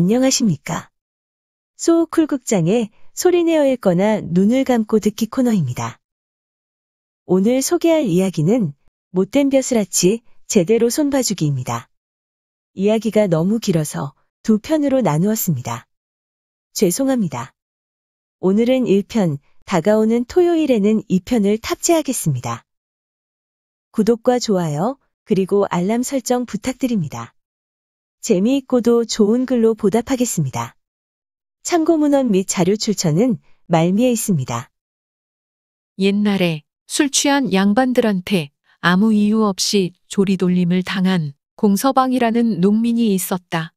안녕하십니까. 소쿨극장의 소리내어 읽거나 눈을 감고 듣기 코너입니다. 오늘 소개할 이야기는 못된 벼슬아치 제대로 손봐주기입니다. 이야기가 너무 길어서 두 편으로 나누었습니다. 죄송합니다. 오늘은 1편, 다가오는 토요일에는 2편을 탑재하겠습니다. 구독과 좋아요, 그리고 알람 설정 부탁드립니다. 재미있고도 좋은 글로 보답하겠습니다. 참고 문헌 및 자료 출처는 말미에 있습니다. 옛날에 술 취한 양반들한테 아무 이유 없이 조리돌림을 당한 공서방이라는 농민이 있었다.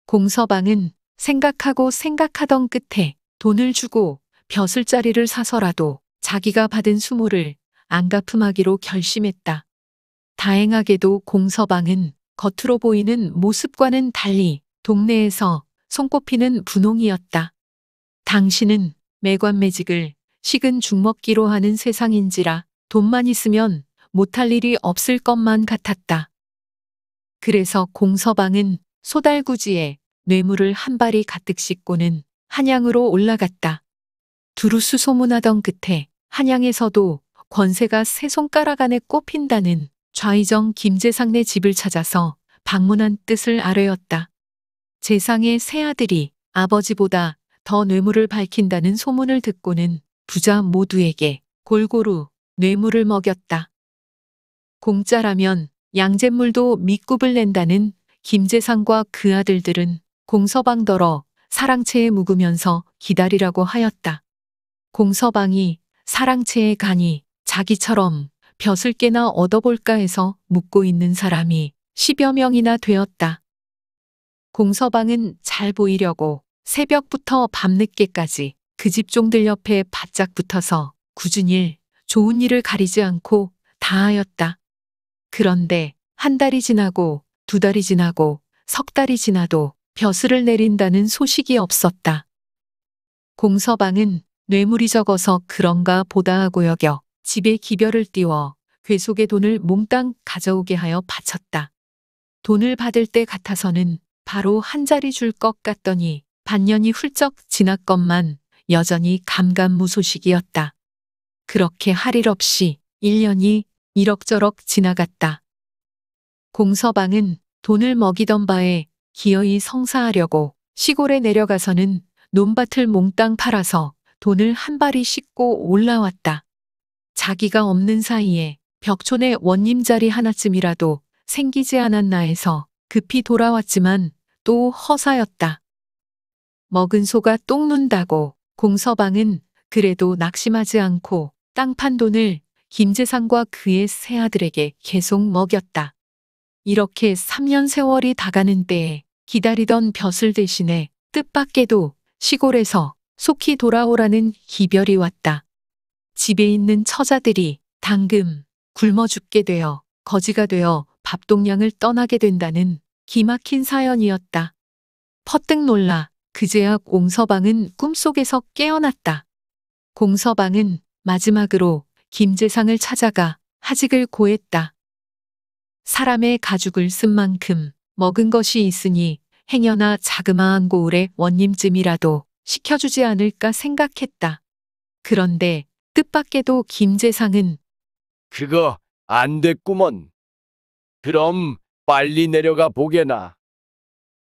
공서방은 생각하고 생각하던 끝에 돈을 주고 벼슬자리를 사서라도 자기가 받은 수모를 안 갚음하기로 결심했다. 다행하게도 공서방은 겉으로 보이는 모습과는 달리 동네에서 손꼽히는 분홍이었다. 당신은 매관매직을 식은 죽먹기로 하는 세상인지라 돈만 있으면 못할 일이 없을 것만 같았다. 그래서 공서방은 소달구지에 뇌물을 한 바리 가득 싣고는 한양으로 올라갔다. 두루수 소문하던 끝에 한양에서도 권세가 세 손가락 안에 꼽힌다는 좌의정 김재상네 집을 찾아서 방문한 뜻을 아뢰었다. 재상의 세 아들이 아버지보다 더 뇌물을 밝힌다는 소문을 듣고는 부자 모두에게 골고루 뇌물을 먹였다. 공짜라면 양잿물도 밑굽을 낸다는 김재상과 그 아들들은 공서방더러 사랑채에 묵으면서 기다리라고 하였다. 공서방이 사랑채에 가니 자기처럼 벼슬 깨나 얻어볼까 해서 묵고 있는 사람이 10여 명이나 되었다. 공서방은 잘 보이려고 새벽부터 밤늦게까지 그 집종들 옆에 바짝 붙어서 굳은 일, 좋은 일을 가리지 않고 다 하였다. 그런데 한 달이 지나고 두 달이 지나고 석 달이 지나도 벼슬을 내린다는 소식이 없었다. 공서방은 뇌물이 적어서 그런가 보다 하고 여겨 집에 기별을 띄워 괴속의 돈을 몽땅 가져오게 하여 바쳤다. 돈을 받을 때 같아서는 바로 한 자리 줄 것 같더니 반년이 훌쩍 지났건만 여전히 감감무소식이었다. 그렇게 할 일 없이 1년이 이럭저럭 지나갔다. 공서방은 돈을 먹이던 바에 기어이 성사하려고 시골에 내려가서는 논밭을 몽땅 팔아서 돈을 한 바리 싣고 올라왔다. 자기가 없는 사이에 벽촌에 원님 자리 하나쯤이라도 생기지 않았나 해서 급히 돌아왔지만 또 허사였다. 먹은 소가 똥 눈다고 공서방은 그래도 낙심하지 않고 땅 판 돈을 김재상과 그의 세 아들에게 계속 먹였다. 이렇게 3년 세월이 다가는 때에 기다리던 벼슬 대신에 뜻밖에도 시골에서 속히 돌아오라는 기별이 왔다. 집에 있는 처자들이 당금 굶어 죽게 되어 거지가 되어 밥동량을 떠나게 된다는 기막힌 사연이었다. 퍼뜩 놀라 그제야 공서방은 꿈속에서 깨어났다. 공서방은 마지막으로 김재상을 찾아가 하직을 고했다. 사람의 가죽을 쓴 만큼 먹은 것이 있으니 행여나 자그마한 고을의 원님쯤이라도 시켜주지 않을까 생각했다. 그런데 뜻밖에도 김재상은 그거 안 됐구먼. 그럼 빨리 내려가 보게나.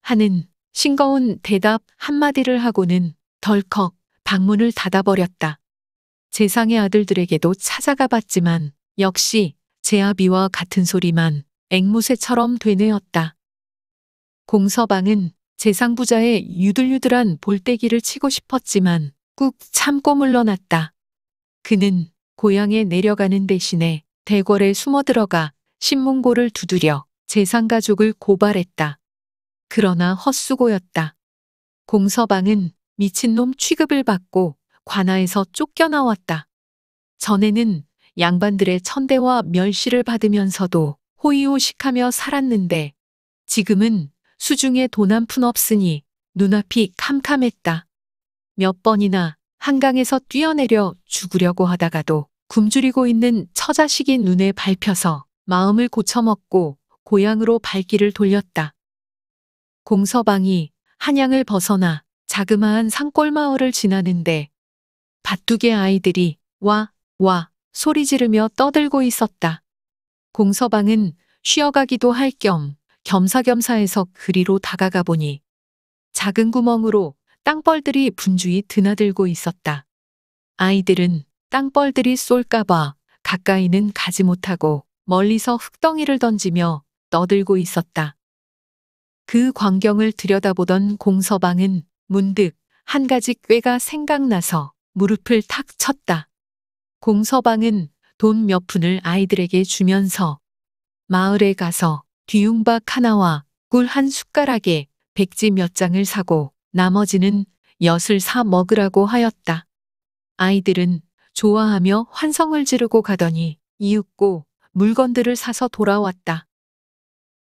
하는 싱거운 대답 한마디를 하고는 덜컥 방문을 닫아버렸다. 재상의 아들들에게도 찾아가 봤지만 역시 제아비와 같은 소리만 앵무새처럼 되뇌었다. 공서방은 재상부자의 유들유들한 볼때기를 치고 싶었지만 꾹 참고 물러났다. 그는 고향에 내려가는 대신에 대궐에 숨어들어가 신문고를 두드려 재상가족을 고발했다. 그러나 헛수고였다. 공서방은 미친놈 취급을 받고 관아에서 쫓겨나왔다. 전에는 양반들의 천대와 멸시를 받으면서도 호의호식하며 살았는데 지금은 수중에 돈 한 푼 없으니 눈앞이 캄캄했다. 몇 번이나 한강에서 뛰어내려 죽으려고 하다가도 굶주리고 있는 처자식이 눈에 밟혀서 마음을 고쳐먹고 고향으로 발길을 돌렸다. 공서방이 한양을 벗어나 자그마한 산골 마을을 지나는데 밭두개 아이들이 와, 와 소리 지르며 떠들고 있었다. 공서방은 쉬어가기도 할 겸 겸사겸사해서 그리로 다가가 보니 작은 구멍으로 땅벌들이 분주히 드나들고 있었다. 아이들은 땅벌들이 쏠까봐 가까이는 가지 못하고 멀리서 흙덩이를 던지며 떠들고 있었다. 그 광경을 들여다보던 공서방은 문득 한 가지 꾀가 생각나서 무릎을 탁 쳤다. 공서방은 돈 몇 푼을 아이들에게 주면서 마을에 가서 뒤움박 하나와 꿀 한 숟가락에 백지 몇 장을 사고 나머지는 엿을 사 먹으라고 하였다. 아이들은 좋아하며 환성을 지르고 가더니 이윽고 물건들을 사서 돌아왔다.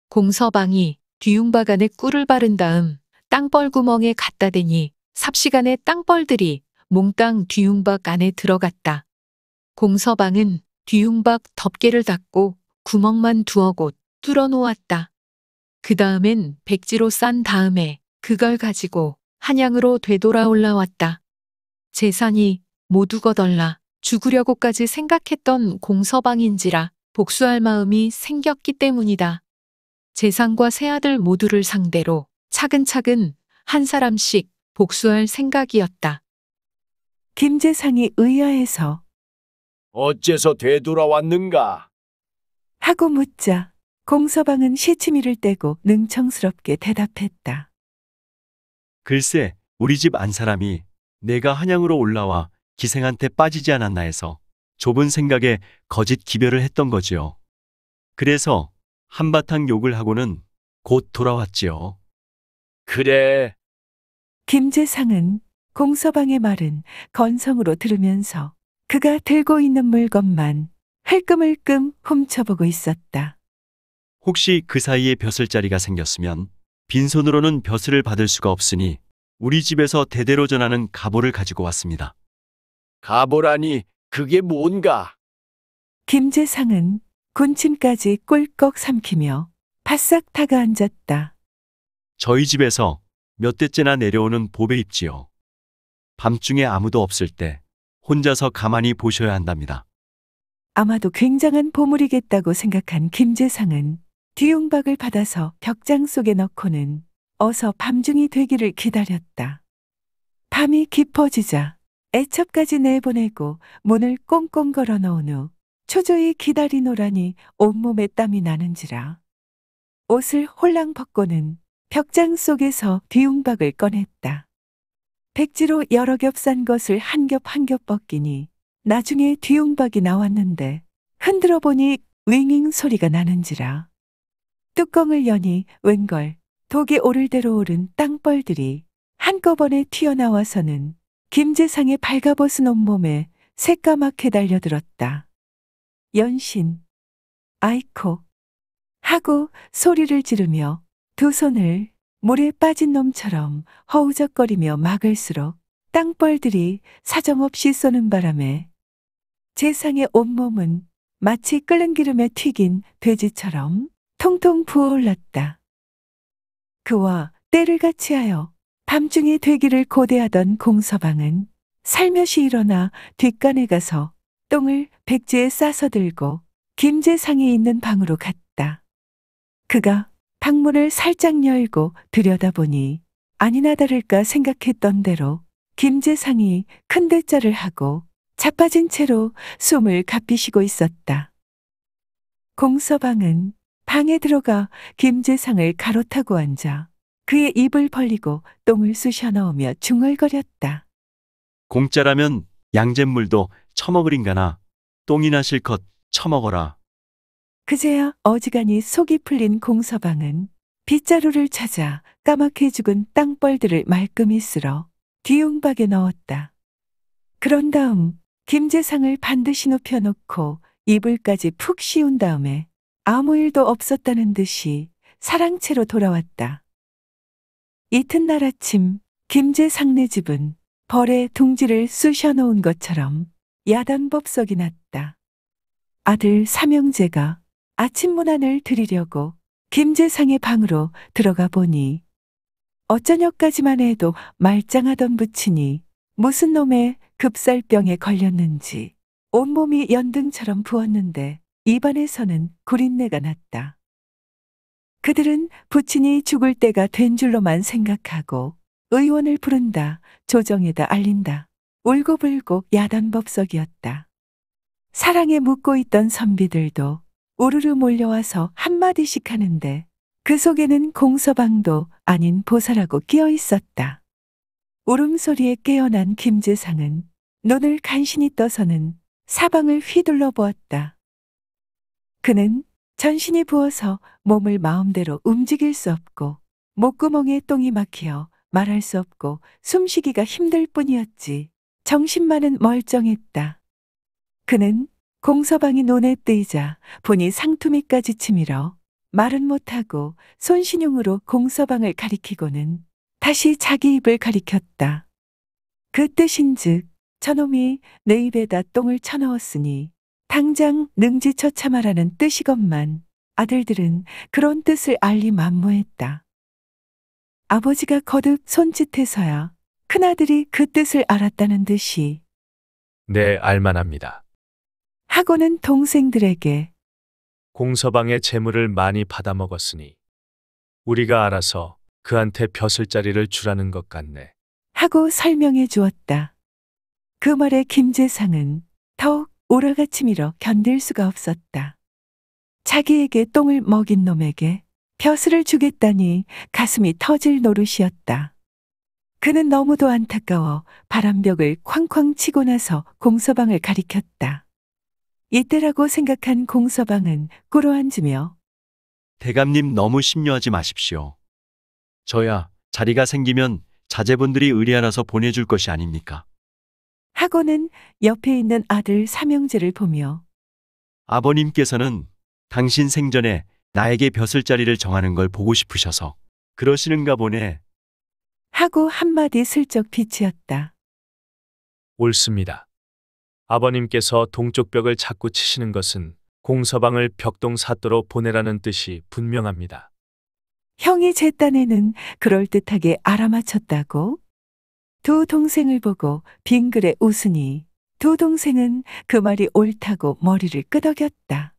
공서방이 뒤움박 안에 꿀을 바른 다음 땅벌 구멍에 갖다 대니 삽시간에 땅벌들이 몽땅 뒤움박 안에 들어갔다. 공서방은 뒤움박 덮개를 닫고 구멍만 두어 곳 뚫어 놓았다. 그 다음엔 백지로 싼 다음에 그걸 가지고 한양으로 되돌아 올라왔다. 재산이 모두 거덜나 죽으려고까지 생각했던 공서방인지라 복수할 마음이 생겼기 때문이다. 재상과 새아들 모두를 상대로 차근차근 한 사람씩 복수할 생각이었다. 김재상이 의아해서 어째서 되돌아왔는가? 하고 묻자 공서방은 시치미를 떼고 능청스럽게 대답했다. 글쎄, 우리 집 안 사람이 내가 한양으로 올라와 기생한테 빠지지 않았나 해서 좁은 생각에 거짓 기별을 했던 거지요. 그래서 한바탕 욕을 하고는 곧 돌아왔지요. 그래, 김재상은 공서방의 말은 건성으로 들으면서 그가 들고 있는 물건만 흘끔흘끔 훔쳐보고 있었다. 혹시 그 사이에 벼슬자리가 생겼으면 빈손으로는 벼슬을 받을 수가 없으니 우리 집에서 대대로 전하는 가보를 가지고 왔습니다. 가보라니 그게 뭔가? 김재상은 군침까지 꿀꺽 삼키며 바싹 타가 앉았다. 저희 집에서 몇 대째나 내려오는 보배입지요. 밤중에 아무도 없을 때 혼자서 가만히 보셔야 한답니다. 아마도 굉장한 보물이겠다고 생각한 김재상은 뒤움박을 받아서 벽장 속에 넣고는 어서 밤중이 되기를 기다렸다. 밤이 깊어지자 애첩까지 내보내고 문을 꽁꽁 걸어 넣은 후 초조히 기다리노라니 온몸에 땀이 나는지라. 옷을 홀랑 벗고는 벽장 속에서 뒤움박을 꺼냈다. 백지로 여러 겹 싼 것을 한 겹 한 겹 벗기니 나중에 뒤움박이 나왔는데 흔들어 보니 윙윙 소리가 나는지라. 뚜껑을 여니 웬걸 독이 오를 대로 오른 땅벌들이 한꺼번에 튀어나와서는 김재상의 발가벗은 온몸에 새까맣게 달려들었다. 연신, 아이코 하고 소리를 지르며 두 손을 물에 빠진 놈처럼 허우적거리며 막을수록 땅벌들이 사정없이 쏘는 바람에 재상의 온몸은 마치 끓는 기름에 튀긴 돼지처럼 통통 부어올랐다. 그와 때를 같이하여 밤중이 되기를 고대하던 공서방은 살며시 일어나 뒷간에 가서 똥을 백지에 싸서 들고 김재상이 있는 방으로 갔다. 그가 방문을 살짝 열고 들여다보니 아니나 다를까 생각했던 대로 김재상이 큰 대자를 하고 자빠진 채로 숨을 가피시고 있었다. 공서방은 방에 들어가 김재상을 가로타고 앉아 그의 입을 벌리고 똥을 쑤셔 넣으며 중얼거렸다. 공짜라면 양잿물도 처먹으린가나 똥이나 실컷 처먹어라. 그제야 어지간히 속이 풀린 공서방은 빗자루를 찾아 까맣게 죽은 땅벌들을 말끔히 쓸어 뒤움박에 넣었다. 그런 다음 김재상을 반드시 눕혀놓고 이불까지 푹 씌운 다음에 아무 일도 없었다는 듯이 사랑채로 돌아왔다. 이튿날 아침 김재상네 집은 벌에 둥지를 쑤셔 놓은 것처럼 야단법석이 났다. 아들 삼형제가 아침 문안을 드리려고 김재상의 방으로 들어가 보니 어쩌녁까지만 해도 말짱하던 부친이 무슨 놈의 급살병에 걸렸는지 온몸이 연등처럼 부었는데 입안에서는 구린내가 났다. 그들은 부친이 죽을 때가 된 줄로만 생각하고 의원을 부른다, 조정에다 알린다, 울고불고 야단법석이었다. 사랑에 묻고 있던 선비들도 우르르 몰려와서 한마디씩 하는데 그 속에는 공서방도 아닌 보살하고 끼어 있었다. 울음소리에 깨어난 김재상은 눈을 간신히 떠서는 사방을 휘둘러 보았다. 그는 전신이 부어서 몸을 마음대로 움직일 수 없고 목구멍에 똥이 막혀 말할 수 없고 숨쉬기가 힘들 뿐이었지 정신만은 멀쩡했다. 그는 공서방이 눈에 뜨이자 보니 상투미까지 치밀어 말은 못하고 손신용으로 공서방을 가리키고는 다시 자기 입을 가리켰다. 그 뜻인즉 저놈이 내 입에다 똥을 쳐넣었으니 당장 능지처참하라는 뜻이건만 아들들은 그런 뜻을 알리 만무했다. 아버지가 거듭 손짓해서야 큰아들이 그 뜻을 알았다는 듯이 네, 알만합니다. 하고는 동생들에게 공서방의 재물을 많이 받아먹었으니 우리가 알아서 그한테 벼슬자리를 주라는 것 같네. 하고 설명해 주었다. 그 말에 김재상은 더욱 오라같이 밀어 견딜 수가 없었다. 자기에게 똥을 먹인 놈에게 벼슬을 주겠다니 가슴이 터질 노릇이었다. 그는 너무도 안타까워 바람벽을 쾅쾅 치고 나서 공서방을 가리켰다. 이때라고 생각한 공서방은 꿇어앉으며 대감님 너무 심려하지 마십시오. 저야 자리가 생기면 자제분들이 의뢰하라서 보내줄 것이 아닙니까? 하고는 옆에 있는 아들 삼형제를 보며 아버님께서는 당신 생전에 나에게 벼슬자리를 정하는 걸 보고 싶으셔서 그러시는가 보네. 하고 한마디 슬쩍 비치었다. 옳습니다. 아버님께서 동쪽 벽을 자꾸 치시는 것은 공서방을 벽동 사또로 보내라는 뜻이 분명합니다. 형이 제 딴에는 그럴듯하게 알아맞혔다고? 두 동생을 보고 빙그레 웃으니 두 동생은 그 말이 옳다고 머리를 끄덕였다.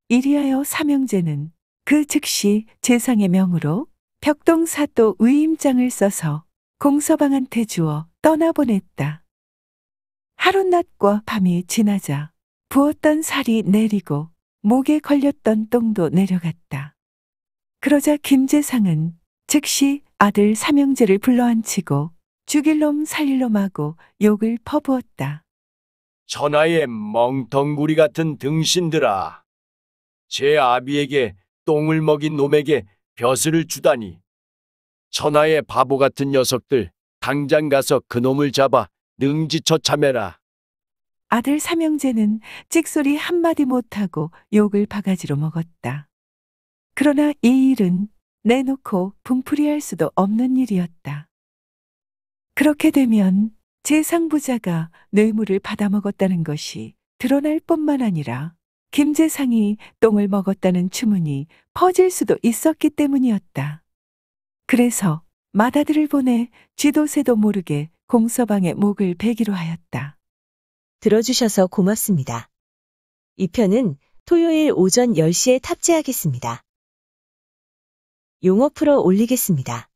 이리하여 삼형제는 그 즉시 재상의 명으로 벽동 사또 위임장을 써서 공서방한테 주어 떠나보냈다. 하룻낮과 밤이 지나자 부었던 살이 내리고 목에 걸렸던 똥도 내려갔다. 그러자 김재상은 즉시 아들 삼형제를 불러앉히고 죽일 놈 살릴 놈 하고 욕을 퍼부었다. 천하의 멍텅구리 같은 등신들아. 제 아비에게 똥을 먹인 놈에게 벼슬을 주다니. 천하의 바보 같은 녀석들, 당장 가서 그놈을 잡아 능지처참해라. 아들 삼형제는 찍소리 한마디 못하고 욕을 바가지로 먹었다. 그러나 이 일은 내놓고 분풀이할 수도 없는 일이었다. 그렇게 되면 재상부자가 뇌물을 받아먹었다는 것이 드러날 뿐만 아니라 김재상이 똥을 먹었다는 추문이 퍼질 수도 있었기 때문이었다. 그래서 맏아들을 보내 쥐도새도 모르게 공서방의 목을 베기로 하였다. 들어주셔서 고맙습니다. 이 편은 토요일 오전 10시에 탑재하겠습니다. 용어 풀어 올리겠습니다.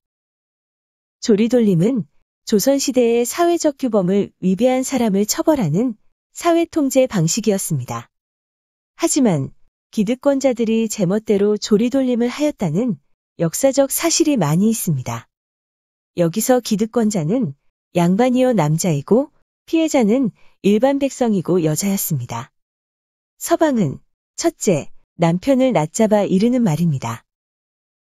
조리돌림은 조선시대의 사회적 규범을 위배한 사람을 처벌하는 사회통제 방식이었습니다. 하지만 기득권자들이 제멋대로 조리돌림을 하였다는 역사적 사실이 많이 있습니다. 여기서 기득권자는 양반이요 남자이고 피해자는 일반 백성이고 여자였습니다. 서방은 첫째, 남편을 낮잡아 이르는 말입니다.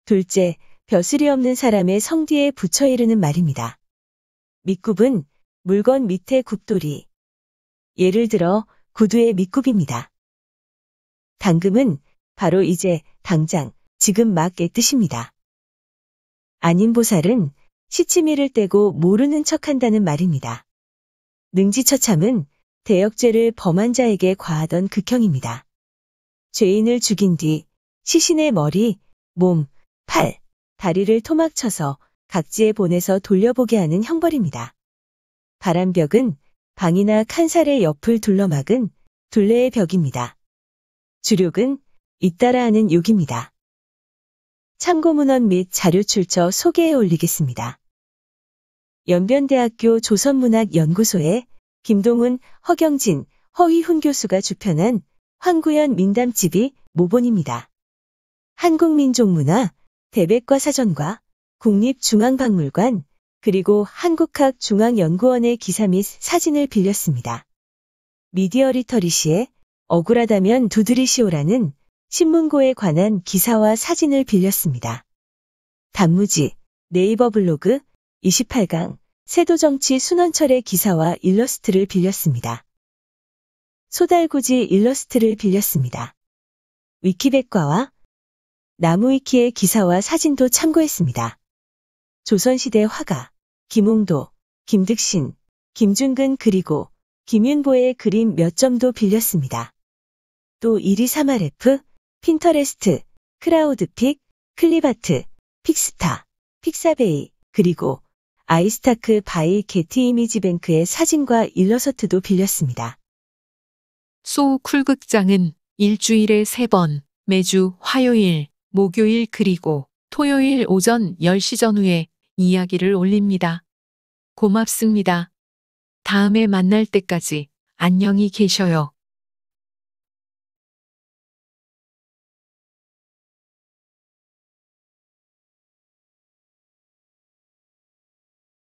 둘째, 벼슬이 없는 사람의 성뒤에 붙여 이르는 말입니다. 밑굽은 물건 밑에 굽돌이. 예를 들어 구두의 밑굽입니다. 당금은 바로 이제, 당장, 지금 막의 뜻입니다. 아닌 보살은 시치미를 떼고 모르는 척한다는 말입니다. 능지처참은 대역죄를 범한 자에게 과하던 극형입니다. 죄인을 죽인 뒤 시신의 머리, 몸, 팔, 다리를 토막쳐서 각지에 보내서 돌려보게 하는 형벌입니다. 바람벽은 방이나 칸살의 옆을 둘러막은 둘레의 벽입니다. 주력은 잇따라 하는 욕입니다. 참고문헌 및 자료 출처 소개해 올리겠습니다. 연변대학교 조선문학연구소의 김동훈, 허경진, 허위훈 교수가 주편한 황구연 민담집이 모본입니다. 한국민족문화, 대백과사전과 국립중앙박물관, 그리고 한국학중앙연구원의 기사 및 사진을 빌렸습니다. 미디어 리터리시에 억울하다면 두드리시오라는 신문고에 관한 기사와 사진을 빌렸습니다. 단무지, 네이버 블로그, 28강, 세도정치 순원철의 기사와 일러스트를 빌렸습니다. 소달구지 일러스트를 빌렸습니다. 위키백과와 나무위키의 기사와 사진도 참고했습니다. 조선시대 화가, 김홍도, 김득신, 김준근 그리고 김윤보의 그림 몇 점도 빌렸습니다. 또 123RF, 핀터레스트, 크라우드픽, 클리바트, 픽스타, 픽사베이, 그리고 아이스타크 바이 게티 이미지뱅크의 사진과 일러스트도 빌렸습니다. 소우 쿨극장은 일주일에 3번, 매주 화요일, 목요일 그리고 토요일 오전 10시 전후에 이야기를 올립니다. 고맙습니다. 다음에 만날 때까지 안녕히 계셔요.